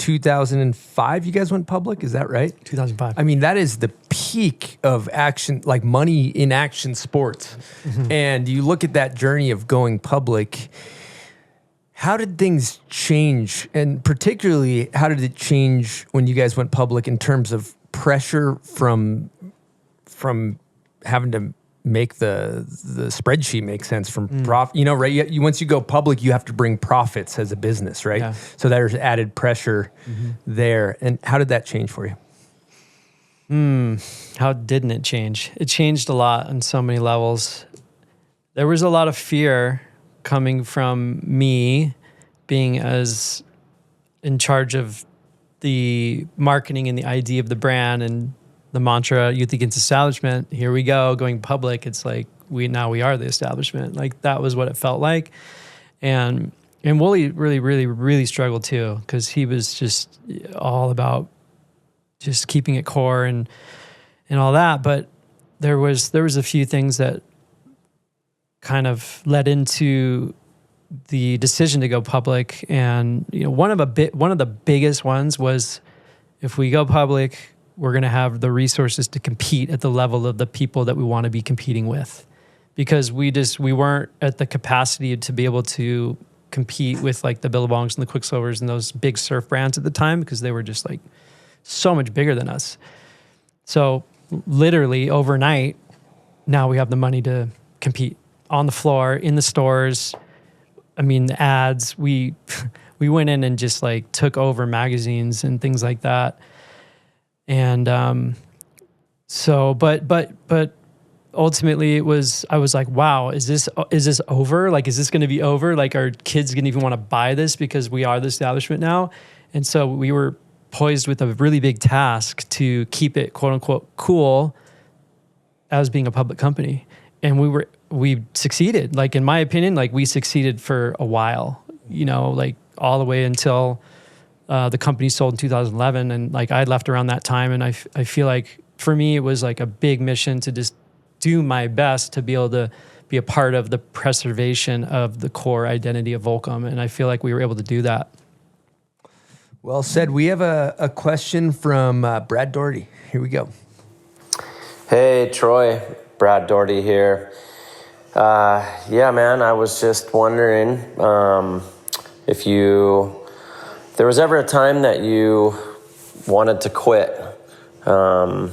2005 you guys went public, is that right? 2005. I mean, that is the peak of action, like money in action sports. Mm-hmm. And you look at that journey of going public, how did things change? And particularly, how did it change when you guys went public in terms of pressure from having to make the spreadsheet make sense from profit, you know, right? Once you go public, you have to bring profits as a business, right? Yeah. So there's added pressure there. And how did that change for you? How didn't it change? It changed a lot on so many levels. There was a lot of fear coming from me being as in charge of the marketing and the idea of the brand and the mantra, youth against establishment. Here we go, going public. It's like we are the establishment. Like that was what it felt like. And Wooly really struggled too, because he was just all about just keeping it core and all that. But there was a few things that kind of led into the decision to go public. And you know, one of the biggest ones was, if we go public, we're going to have the resources to compete at the level of the people that we want to be competing with, because we weren't at the capacity to be able to compete with like the Billabongs and the Quicksilvers and those big surf brands at the time, because they were just like so much bigger than us. So literally overnight, now we have the money to compete on the floor, in the stores. I mean, the ads, we went in and just like took over magazines and things like that. And but ultimately I was like, wow, is this over? Like, is this going to be over? Like, are kids going to even want to buy this because we are the establishment now? And so we were poised with a really big task to keep it quote unquote cool as being a public company. And we succeeded. Like, in my opinion, like we succeeded for a while, you know, like all the way until the company sold in 2011, and like I left around that time, and I feel like for me it was like a big mission to just do my best to be able to be a part of the preservation of the core identity of Volcom, and I feel like we were able to do that. Well said. We have a question from Brad Doherty. Here we go. Hey Troy, Brad Doherty here. Yeah, man, I was just wondering if there was ever a time that you wanted to quit, and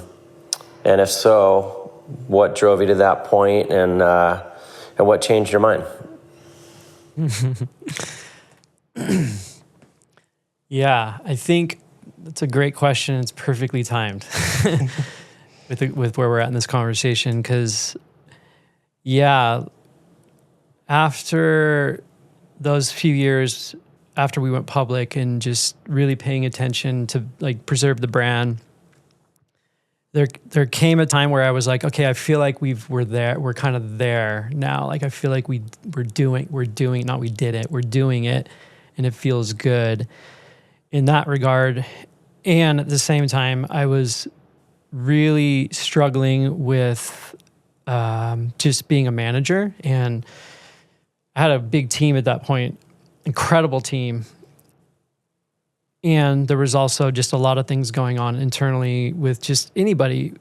if so, what drove you to that point, and what changed your mind? Yeah, I think that's a great question. It's perfectly timed with where we're at in this conversation, because yeah, after those few years after we went public and just really paying attention to like preserve the brand, there came a time where I was like, okay, I feel like we're kind of there now. Like I feel like we're doing it, and it feels good in that regard. And at the same time, I was really struggling with just being a manager, and I had a big team at that point, incredible team. And there was also just a lot of things going on internally with just anybody.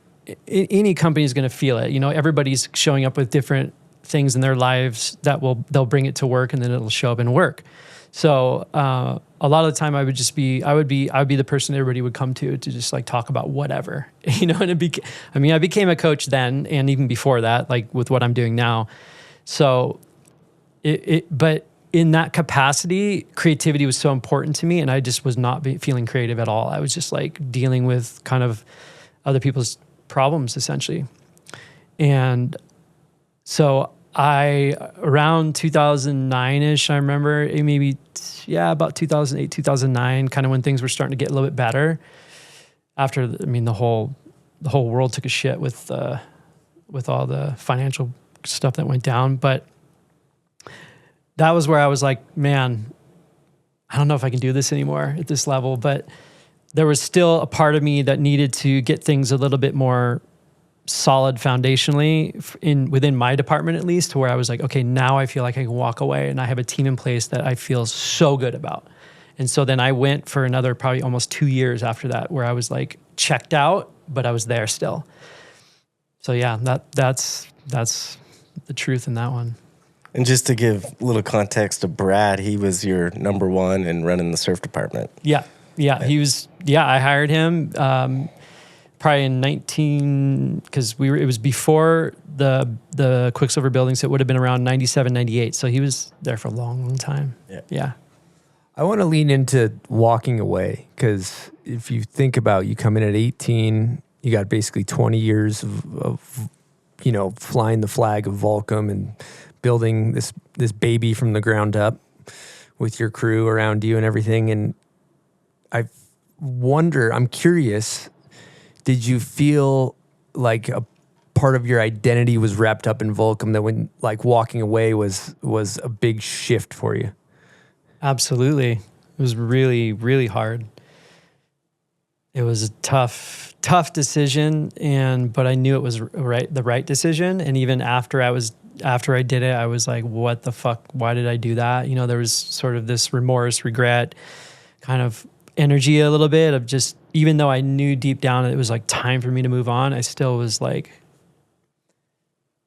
Any company is going to feel it. You know, everybody's showing up with different things in their lives that they'll bring it to work, and then it'll show up in work. So a lot of the time I would be the person everybody would come to just like talk about whatever, you know, and I became a coach then, and even before that, like with what I'm doing now. So but in that capacity, creativity was so important to me, and I just was not feeling creative at all. I was just like dealing with kind of other people's problems essentially. And so around 2009-ish, I remember about 2008, 2009, kind of when things were starting to get a little bit better after, the whole world took a shit with all the financial stuff that went down. But that was where I was like, man, I don't know if I can do this anymore at this level. But there was still a part of me that needed to get things a little bit more solid foundationally within my department, at least, to where I was like, okay, now I feel like I can walk away and I have a team in place that I feel so good about. And so then I went for another probably almost 2 years after that, where I was like checked out, but I was there still. So yeah, that's the truth in that one. And just to give a little context to Brad, he was your number one in running the surf department. Yeah. He was. Yeah, I hired him probably in 19 because it was before the Quicksilver building, so it would have been around 97, 98. So he was there for a long time. Yeah. I want to lean into walking away, because if you think about, you come in at 18, you got basically 20 years of flying the flag of Volcom and building this baby from the ground up with your crew around you and everything. And I'm curious, did you feel like a part of your identity was wrapped up in Volcom, that when like walking away was a big shift for you? Absolutely. It was really, really hard. It was a tough decision, but I knew it was the right decision. And even after I did it, I was like, what the fuck? Why did I do that? There was sort of this remorse, regret, kind of energy a little bit of just, even though I knew deep down it was like time for me to move on, I still was like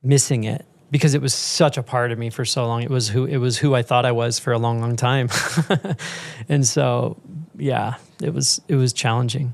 missing it, because it was such a part of me for so long. It was who I thought I was for a long, long time. And so, yeah, it was challenging.